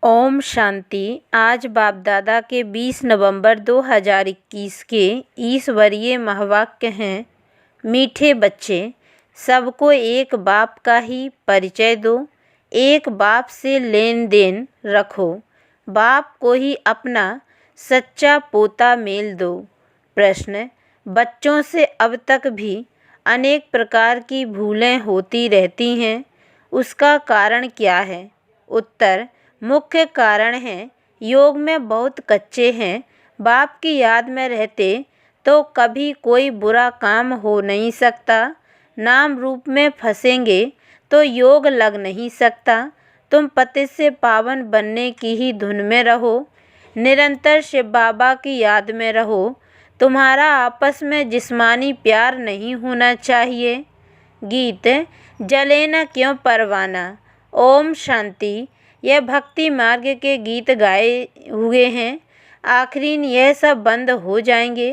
ओम शांति। आज बाप दादा के 20 नवंबर 2021 के ईश्वरीय महावाक्य हैं। मीठे बच्चे, सबको एक बाप का ही परिचय दो, एक बाप से लेन देन रखो, बाप को ही अपना सच्चा पोता मेल दो। प्रश्न: बच्चों से अब तक भी अनेक प्रकार की भूलें होती रहती हैं, उसका कारण क्या है? उत्तर: मुख्य कारण है योग में बहुत कच्चे हैं। बाप की याद में रहते तो कभी कोई बुरा काम हो नहीं सकता। नाम रूप में फंसेंगे तो योग लग नहीं सकता। तुम पतित से पावन बनने की ही धुन में रहो, निरंतर शिव बाबा की याद में रहो। तुम्हारा आपस में जिस्मानी प्यार नहीं होना चाहिए। गीत: जले न क्यों परवाना। ओम शांति। यह भक्ति मार्ग के गीत गाए हुए हैं। आखिरीन यह सब बंद हो जाएंगे,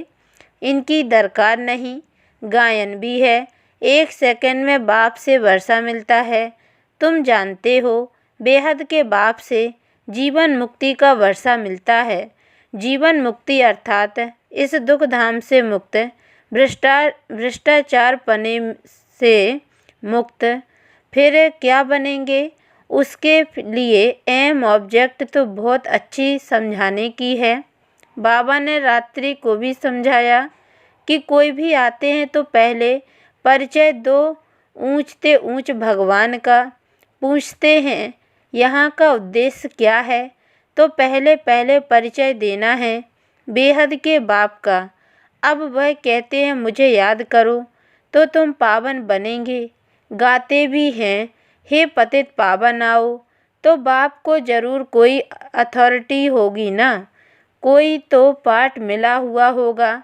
इनकी दरकार नहीं। गायन भी है। 1 सेकंड में बाप से वर्षा मिलता है। तुम जानते हो, बेहद के बाप से जीवन मुक्ति का वर्षा मिलता है। जीवन मुक्ति अर्थात इस दुख धाम से मुक्त, भ्रष्टाचार पने से मुक्त। फिर क्या बनेंगे? उसके लिए एम ऑब्जेक्ट तो बहुत अच्छी समझाने की है। बाबा ने रात्रि को भी समझाया कि कोई भी आते हैं तो पहले परिचय दो ऊंचते ऊंच भगवान का। पूछते हैं यहाँ का उद्देश्य क्या है, तो पहले परिचय देना है बेहद के बाप का। अब वह कहते हैं मुझे याद करो तो तुम पावन बनेंगे। गाते भी हैं, हे पतित पावन आओ। तो बाप को जरूर कोई अथॉरिटी होगी ना, कोई तो पाठ मिला हुआ होगा।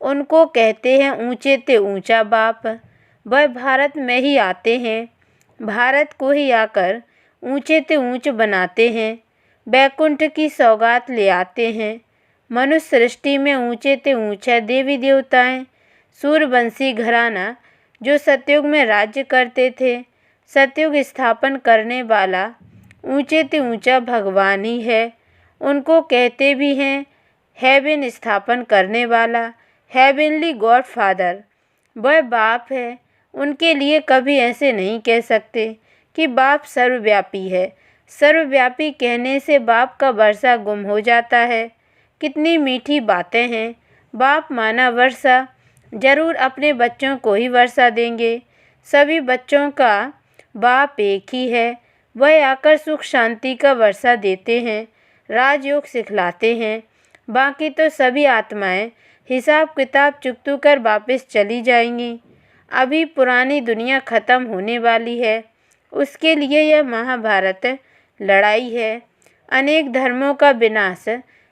उनको कहते हैं ऊंचे ते ऊंचा बाप। वह भारत में ही आते हैं, भारत को ही आकर ऊंचे ते ऊंच बनाते हैं, बैकुंठ की सौगात ले आते हैं। मनुष्य सृष्टि में ऊंचे ते ऊंचा देवी देवताएं, सूर्यवंशी घराना जो सतयुग में राज्य करते थे, सतयुग स्थापन करने वाला ऊंचे ते ऊंचा भगवान ही है। उनको कहते भी हैं हेवन स्थापन करने वाला, हेवनली गॉड फादर। वह बाप है। उनके लिए कभी ऐसे नहीं कह सकते कि बाप सर्वव्यापी है। सर्वव्यापी कहने से बाप का वर्षा गुम हो जाता है। कितनी मीठी बातें हैं। बाप माना वर्षा जरूर अपने बच्चों को ही वर्षा देंगे। सभी बच्चों का बाप एक ही है। वह आकर सुख शांति का वर्षा देते हैं, राजयोग सिखलाते हैं। बाकी तो सभी आत्माएं हिसाब किताब चुकतू कर वापस चली जाएंगी। अभी पुरानी दुनिया खत्म होने वाली है, उसके लिए यह महाभारत लड़ाई है। अनेक धर्मों का विनाश,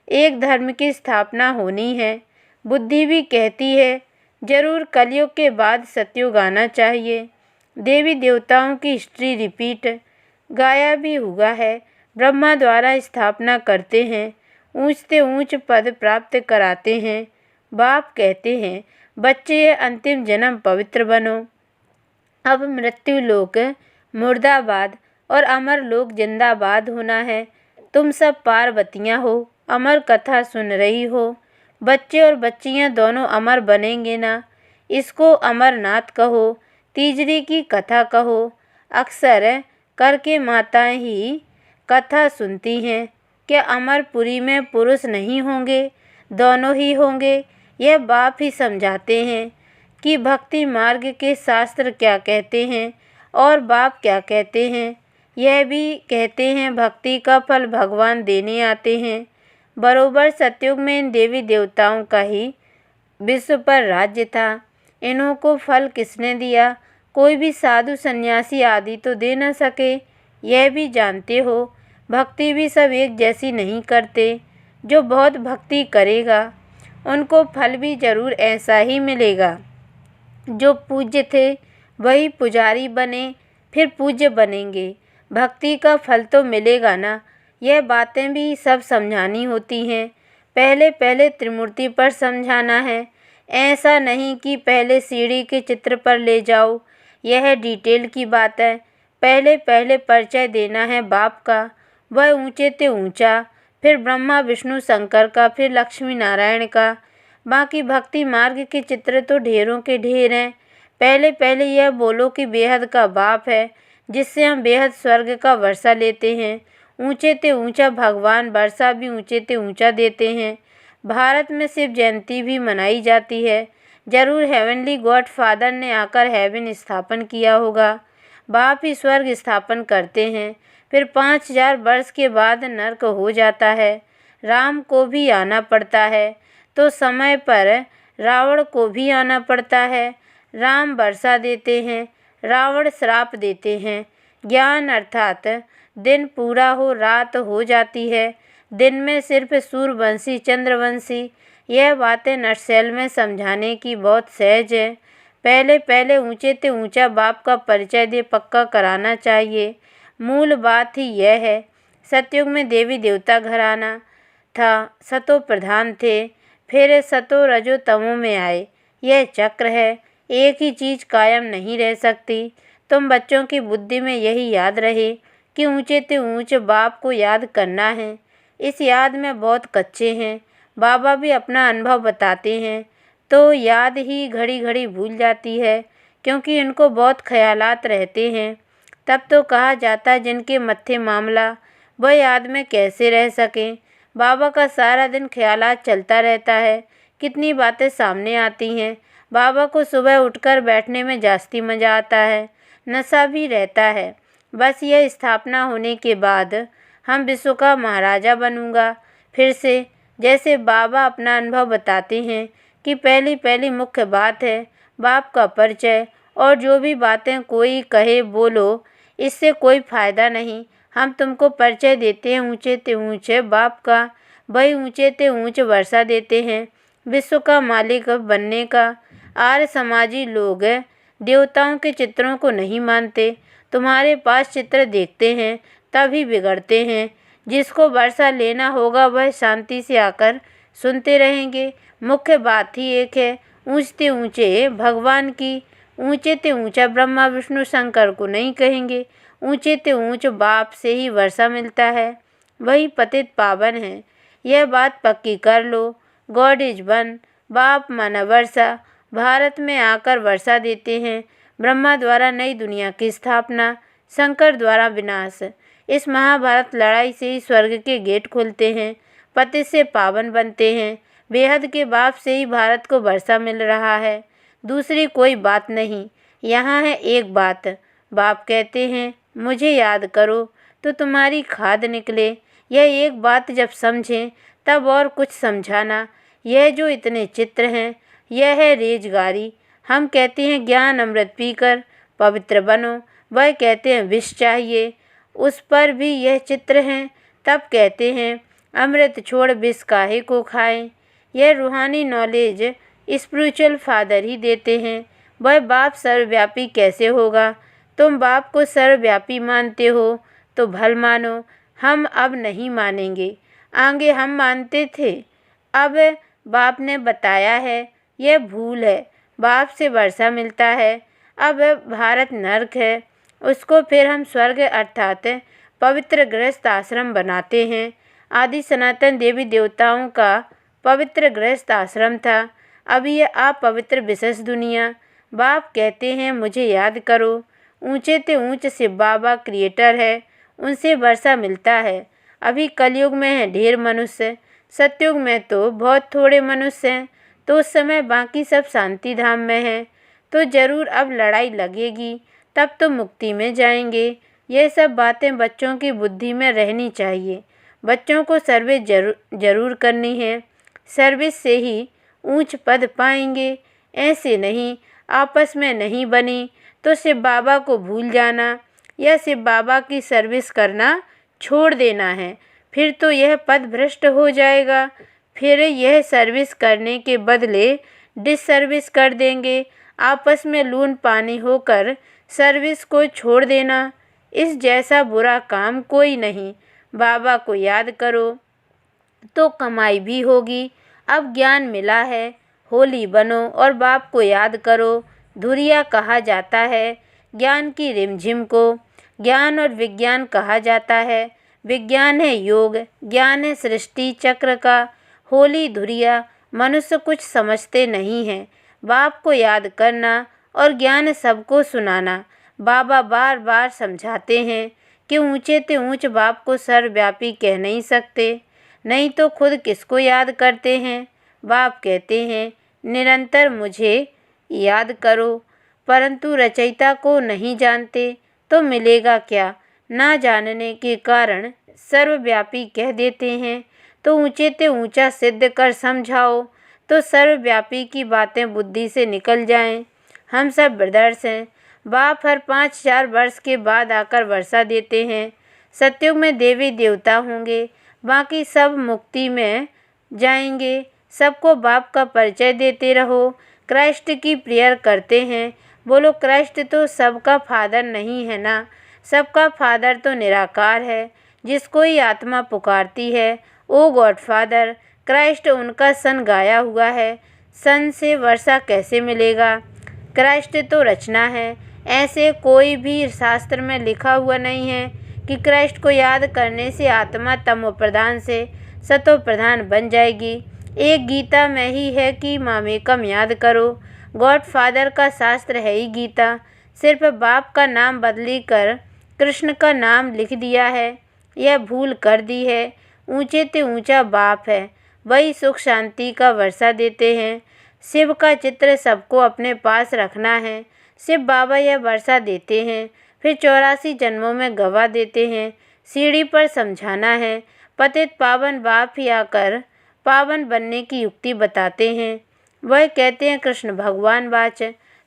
एक धर्म की स्थापना होनी है। बुद्धि भी कहती है जरूर कलयुग के बाद सतयुग आना चाहिए। देवी देवताओं की हिस्ट्री रिपीट गाया भी हुआ है। ब्रह्मा द्वारा स्थापना करते हैं, ऊंचते ऊंच पद प्राप्त कराते हैं। बाप कहते हैं बच्चे अंतिम जन्म पवित्र बनो। अब मृत्यु लोक मुर्दाबाद और अमर लोक जिंदाबाद होना है। तुम सब पार्वतियाँ हो, अमर कथा सुन रही हो। बच्चे और बच्चियाँ दोनों अमर बनेंगे ना। इसको अमरनाथ कहो, तीजरी की कथा कहो। अक्सर करके माताएं ही कथा सुनती हैं। क्या अमरपुरी में पुरुष नहीं होंगे? दोनों ही होंगे। यह बाप ही समझाते हैं कि भक्ति मार्ग के शास्त्र क्या कहते हैं और बाप क्या कहते हैं। यह भी कहते हैं भक्ति का फल भगवान देने आते हैं। बरोबर सतयुग में इन देवी देवताओं का ही विश्व पर राज्य था। इन्हों को फल किसने दिया? कोई भी साधु सन्यासी आदि तो दे न सके। यह भी जानते हो भक्ति भी सब एक जैसी नहीं करते। जो बहुत भक्ति करेगा उनको फल भी जरूर ऐसा ही मिलेगा। जो पूज्य थे वही पुजारी बने, फिर पूज्य बनेंगे। भक्ति का फल तो मिलेगा ना। यह बातें भी सब समझानी होती हैं। पहले त्रिमूर्ति पर समझाना है। ऐसा नहीं कि पहले सीढ़ी के चित्र पर ले जाओ। यह डिटेल की बात है। पहले परिचय देना है बाप का। वह ऊंचे ते ऊंचा, फिर ब्रह्मा विष्णु शंकर का, फिर लक्ष्मी नारायण का। बाकी भक्ति मार्ग के चित्र तो ढेरों के ढेर हैं। पहले पहले यह बोलो कि बेहद का बाप है, जिससे हम बेहद स्वर्ग का वर्षा लेते हैं। ऊंचे ते ऊंचा भगवान वर्षा भी ऊंचे ते ऊंचा देते हैं। भारत में शिव जयंती भी मनाई जाती है। जरूर हेवनली गॉड फादर ने आकर हेवन स्थापन किया होगा। बाप ही स्वर्ग स्थापन करते हैं, फिर 5000 वर्ष के बाद नर्क हो जाता है। राम को भी आना पड़ता है, तो समय पर रावण को भी आना पड़ता है। राम वर्षा देते हैं, रावण श्राप देते हैं। ज्ञान अर्थात दिन पूरा हो रात हो जाती है। दिन में सिर्फ सूर्यवंशी चंद्रवंशी। यह बातें नटशेल में समझाने की बहुत सहज है। पहले पहले ऊंचे ते ऊंचा बाप का परिचय दे पक्का कराना चाहिए। मूल बात ही यह है। सतयुग में देवी देवता घराना था, सतो प्रधान थे, फिर सतो रजो तमो में आए। यह चक्र है, एक ही चीज़ कायम नहीं रह सकती। तुम बच्चों की बुद्धि में यही याद रहे कि ऊंचे ते ऊंचे बाप को याद करना है। इस याद में बहुत कच्चे हैं। बाबा भी अपना अनुभव बताते हैं, तो याद ही घड़ी घड़ी भूल जाती है, क्योंकि इनको बहुत ख्यालात रहते हैं। तब तो कहा जाता है जिनके मत्थे मामला, वह याद में कैसे रह सकें। बाबा का सारा दिन ख्यालात चलता रहता है, कितनी बातें सामने आती हैं। बाबा को सुबह उठकर बैठने में जास्ती मज़ा आता है, नशा भी रहता है। बस यह स्थापना होने के बाद हम विश्व का महाराजा बनूंगा फिर से। जैसे बाबा अपना अनुभव बताते हैं कि पहली पहली मुख्य बात है बाप का परिचय, और जो भी बातें कोई कहे बोलो, इससे कोई फ़ायदा नहीं। हम तुमको परिचय देते हैं ऊंचे ते ऊंचे बाप का, वही ऊंचे ते ऊंचे वर्षा देते हैं विश्व का मालिक बनने का। आर्य समाजी लोग देवताओं के चित्रों को नहीं मानते। तुम्हारे पास चित्र देखते हैं तभी बिगड़ते हैं। जिसको वर्षा लेना होगा वह शांति से आकर सुनते रहेंगे। मुख्य बात ही एक है, ऊंचते ऊंचे भगवान की। ऊंचे ते ऊंचा ब्रह्मा विष्णु शंकर को नहीं कहेंगे। ऊंचे ते ऊंच बाप से ही वर्षा मिलता है, वही पतित पावन है। यह बात पक्की कर लो। God is one. बाप माना वर्षा, भारत में आकर वर्षा देते हैं। ब्रह्मा द्वारा नई दुनिया की स्थापना, शंकर द्वारा विनाश। इस महाभारत लड़ाई से ही स्वर्ग के गेट खुलते हैं, पतित से पावन बनते हैं। बेहद के बाप से ही भारत को वर्षा मिल रहा है, दूसरी कोई बात नहीं। यहाँ है एक बात, बाप कहते हैं मुझे याद करो तो तुम्हारी खाद निकले। यह एक बात जब समझें तब और कुछ समझाना। यह जो इतने चित्र हैं, यह है रेजगारी। हम कहते हैं ज्ञान अमृत पीकर पवित्र बनो, वह कहते हैं विष चाहिए, उस पर भी यह चित्र हैं। तब कहते हैं अमृत छोड़ विष काहे को खाएं। यह रूहानी नॉलेज स्पिरिचुअल फादर ही देते हैं। वह बाप सर्वव्यापी कैसे होगा। तुम बाप को सर्वव्यापी मानते हो तो भल मानो, हम अब नहीं मानेंगे। आगे हम मानते थे, अब बाप ने बताया है यह भूल है। बाप से वर्षा मिलता है, अब भारत नर्क है, उसको फिर हम स्वर्ग अर्थात पवित्र गृहस्थ आश्रम बनाते हैं। आदि सनातन देवी देवताओं का पवित्र गृहस्थ आश्रम था, अभी यह अपवित्र विशेष दुनिया। बाप कहते हैं मुझे याद करो। ऊंचे ते ऊंच शिव बाबा क्रिएटर है, उनसे वर्षा मिलता है। अभी कलयुग में है ढेर मनुष्य, सतयुग में तो बहुत थोड़े मनुष्य हैं, तो उस समय बाकी सब शांति धाम में हैं। तो जरूर अब लड़ाई लगेगी, तब तो मुक्ति में जाएंगे। ये सब बातें बच्चों की बुद्धि में रहनी चाहिए। बच्चों को सर्विस जरूर करनी है, सर्विस से ही ऊंच पद पाएंगे। ऐसे नहीं, आपस में नहीं बनी तो शिव बाबा को भूल जाना या शिव बाबा की सर्विस करना छोड़ देना है, फिर तो यह पद भ्रष्ट हो जाएगा। फिर यह सर्विस करने के बदले डिसर्विस कर देंगे। आपस में लून पानी होकर सर्विस को छोड़ देना, इस जैसा बुरा काम कोई नहीं। बाबा को याद करो तो कमाई भी होगी। अब ज्ञान मिला है, होली बनो और बाप को याद करो। धुरिया कहा जाता है ज्ञान की रिमझिम को, ज्ञान और विज्ञान कहा जाता है। विज्ञान है योग, ज्ञान है सृष्टि चक्र का होली धुरिया। मनुष्य कुछ समझते नहीं हैं। बाप को याद करना और ज्ञान सबको सुनाना। बाबा बार बार समझाते हैं कि ऊंचे ते ऊंच बाप को सर्वव्यापी कह नहीं सकते, नहीं तो खुद किसको याद करते हैं। बाप कहते हैं निरंतर मुझे याद करो, परंतु रचयिता को नहीं जानते तो मिलेगा क्या। ना जानने के कारण सर्वव्यापी कह देते हैं, तो ऊंचे ते ऊंचा सिद्ध कर समझाओ तो सर्वव्यापी की बातें बुद्धि से निकल जाएं। हम सब ब्रदर्स हैं। बाप हर 5-4 वर्ष के बाद आकर वर्षा देते हैं। सतयुग में देवी देवता होंगे, बाकी सब मुक्ति में जाएंगे। सबको बाप का परिचय देते रहो। क्राइस्ट की प्रेयर करते हैं। बोलो क्राइस्ट तो सबका फादर नहीं है ना, सबका फादर तो निराकार है, जिसको ही आत्मा पुकारती है ओ गॉड फादर। क्राइस्ट उनका सन गाया हुआ है, सन से वर्षा कैसे मिलेगा। क्राइस्ट तो रचना है, ऐसे कोई भी शास्त्र में लिखा हुआ नहीं है कि क्राइस्ट को याद करने से आत्मा तमो प्रधान से सतो प्रधान बन जाएगी। एक गीता में ही है कि मामेकम याद करो। गॉड फादर का शास्त्र है ही गीता, सिर्फ बाप का नाम बदली कर कृष्ण का नाम लिख दिया है, यह भूल कर दी है। ऊंचे ते ऊंचा बाप है, वही सुख शांति का वर्षा देते हैं। शिव का चित्र सबको अपने पास रखना है, शिव बाबा यह वर्षा देते हैं, फिर 84 जन्मों में गवा देते हैं। सीढ़ी पर समझाना है, पतित पावन बाप ही आकर पावन बनने की युक्ति बताते हैं। वह कहते हैं कृष्ण भगवान वाच,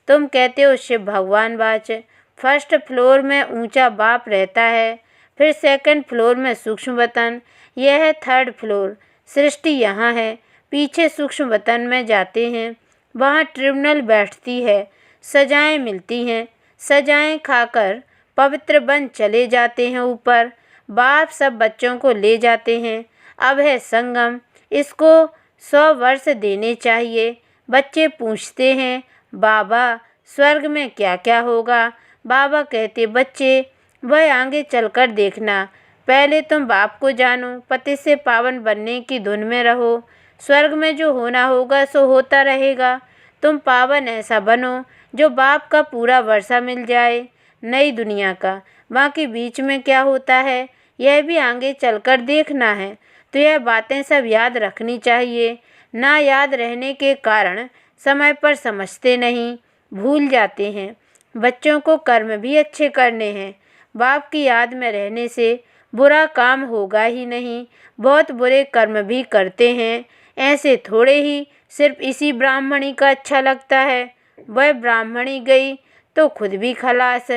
तुम कहते हो शिव भगवान वाच। फर्स्ट फ्लोर में ऊंचा बाप रहता है, फिर सेकंड फ्लोर में सूक्ष्म वतन, यह है थर्ड फ्लोर। सृष्टि यहाँ है, पीछे सूक्ष्म वतन में जाते हैं, वहाँ ट्रिब्यूनल बैठती है, सजाएं मिलती हैं। सजाएं खाकर पवित्र बन चले जाते हैं ऊपर। बाप सब बच्चों को ले जाते हैं। अब है संगम, इसको 100 वर्ष देने चाहिए। बच्चे पूछते हैं बाबा स्वर्ग में क्या क्या होगा। बाबा कहते बच्चे वह आगे चलकर देखना, पहले तुम बाप को जानो, पति से पावन बनने की धुन में रहो। स्वर्ग में जो होना होगा सो होता रहेगा। तुम पावन ऐसा बनो जो बाप का पूरा वर्षा मिल जाए, नई दुनिया का। बाकी बीच में क्या होता है यह भी आगे चलकर देखना है, तो यह बातें सब याद रखनी चाहिए। ना याद रहने के कारण समय पर समझते नहीं, भूल जाते हैं। बच्चों को कर्म भी अच्छे करने हैं। बाप की याद में रहने से बुरा काम होगा ही नहीं। बहुत बुरे कर्म भी करते हैं, ऐसे थोड़े ही सिर्फ इसी ब्राह्मणी का अच्छा लगता है। वह ब्राह्मणी गई तो खुद भी खलास,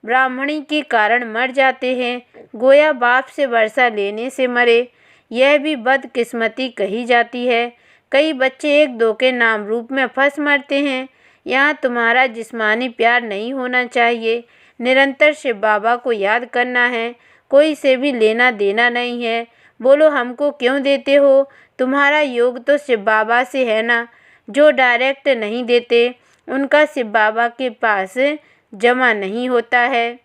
ब्राह्मणी के कारण मर जाते हैं, गोया बाप से वर्षा लेने से मरे। यह भी बदकिस्मती कही जाती है। कई बच्चे एक दो के नाम रूप में फंस मरते हैं। यहाँ तुम्हारा जिस्मानी प्यार नहीं होना चाहिए, निरंतर शिव बाबा को याद करना है, कोई से भी लेना देना नहीं है। बोलो हमको क्यों देते हो, तुम्हारा योग तो शिव बाबा से है ना। जो डायरेक्ट नहीं देते उनका शिव बाबा के पास जमा नहीं होता है।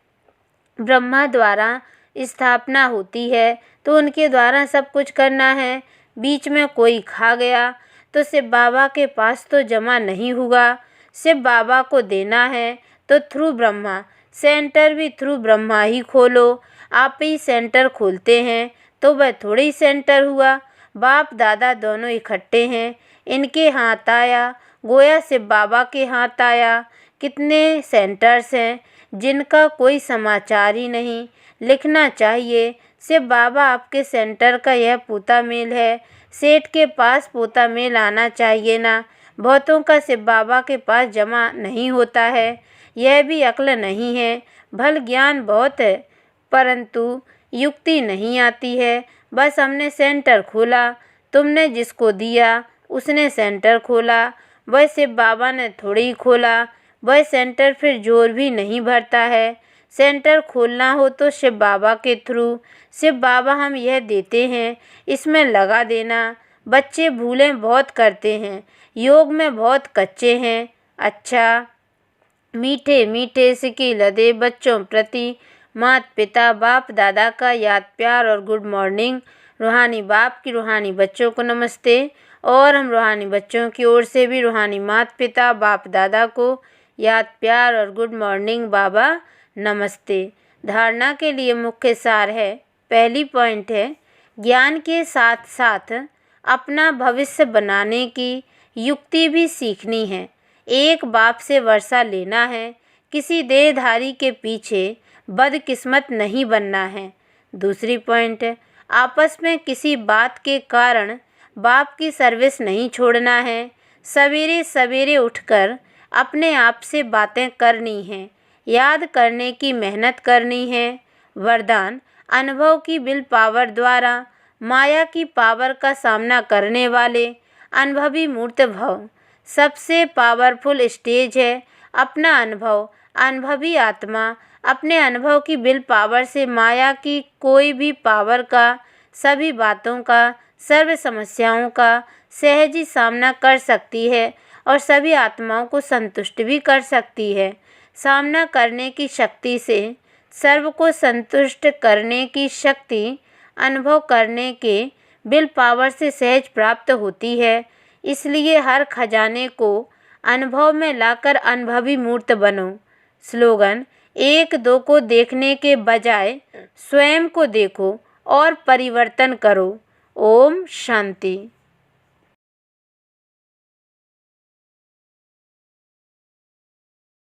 ब्रह्मा द्वारा स्थापना होती है तो उनके द्वारा सब कुछ करना है। बीच में कोई खा गया तो शिव बाबा के पास तो जमा नहीं हुआ। शिव बाबा को देना है तो थ्रू ब्रह्मा, सेंटर भी थ्रू ब्रह्मा ही खोलो। आप ही सेंटर खोलते हैं तो वह थोड़ी सेंटर हुआ। बाप दादा दोनों इकट्ठे हैं, इनके हाथ आया, गोया शिव बाबा के हाथ आया। कितने सेंटर्स हैं जिनका कोई समाचार ही नहीं। लिखना चाहिए शिव बाबा आपके सेंटर का यह पोता मेल है। सेठ के पास पोता मेल आना चाहिए ना। बहुतों का शिव बाबा के पास जमा नहीं होता है, यह भी अक्ल नहीं है। भल ज्ञान बहुत है परंतु युक्ति नहीं आती है। बस हमने सेंटर खोला, तुमने जिसको दिया उसने सेंटर खोला, वह शिव बाबा ने थोड़ी ही खोला। वह सेंटर फिर जोर भी नहीं भरता है। सेंटर खोलना हो तो शिव बाबा के थ्रू। शिव बाबा हम यह देते हैं, इसमें लगा देना। बच्चे भूलें बहुत करते हैं, योग में बहुत कच्चे हैं। अच्छा मीठे मीठे सिकी लदे बच्चों प्रति माता पिता बाप दादा का याद प्यार और गुड मॉर्निंग। रूहानी बाप की रूहानी बच्चों को नमस्ते। और हम रूहानी बच्चों की ओर से भी रूहानी माता पिता बाप दादा को याद प्यार और गुड मॉर्निंग बाबा नमस्ते। धारणा के लिए मुख्य सार है। पहली पॉइंट है, ज्ञान के साथ साथ अपना भविष्य बनाने की युक्ति भी सीखनी है। एक बाप से वर्षा लेना है, किसी देहधारी के पीछे बदकिस्मत नहीं बनना है। दूसरी पॉइंट है, आपस में किसी बात के कारण बाप की सर्विस नहीं छोड़ना है। सवेरे सवेरे उठकर अपने आप से बातें करनी हैं, याद करने की मेहनत करनी है। वरदान, अनुभव की विल पावर द्वारा माया की पावर का सामना करने वाले अनुभवी मूर्त भव। सबसे पावरफुल स्टेज है अपना अनुभव। अनुभवी आत्मा अपने अनुभव की विल पावर से माया की कोई भी पावर का, सभी बातों का, सर्व समस्याओं का सहज ही सामना कर सकती है और सभी आत्माओं को संतुष्ट भी कर सकती है। सामना करने की शक्ति से सर्व को संतुष्ट करने की शक्ति अनुभव करने के विल पावर से सहज प्राप्त होती है। इसलिए हर खजाने को अनुभव में लाकर अनुभवी मूर्त बनो। स्लोगन, एक दो को देखने के बजाय स्वयं को देखो और परिवर्तन करो। ओम शांति।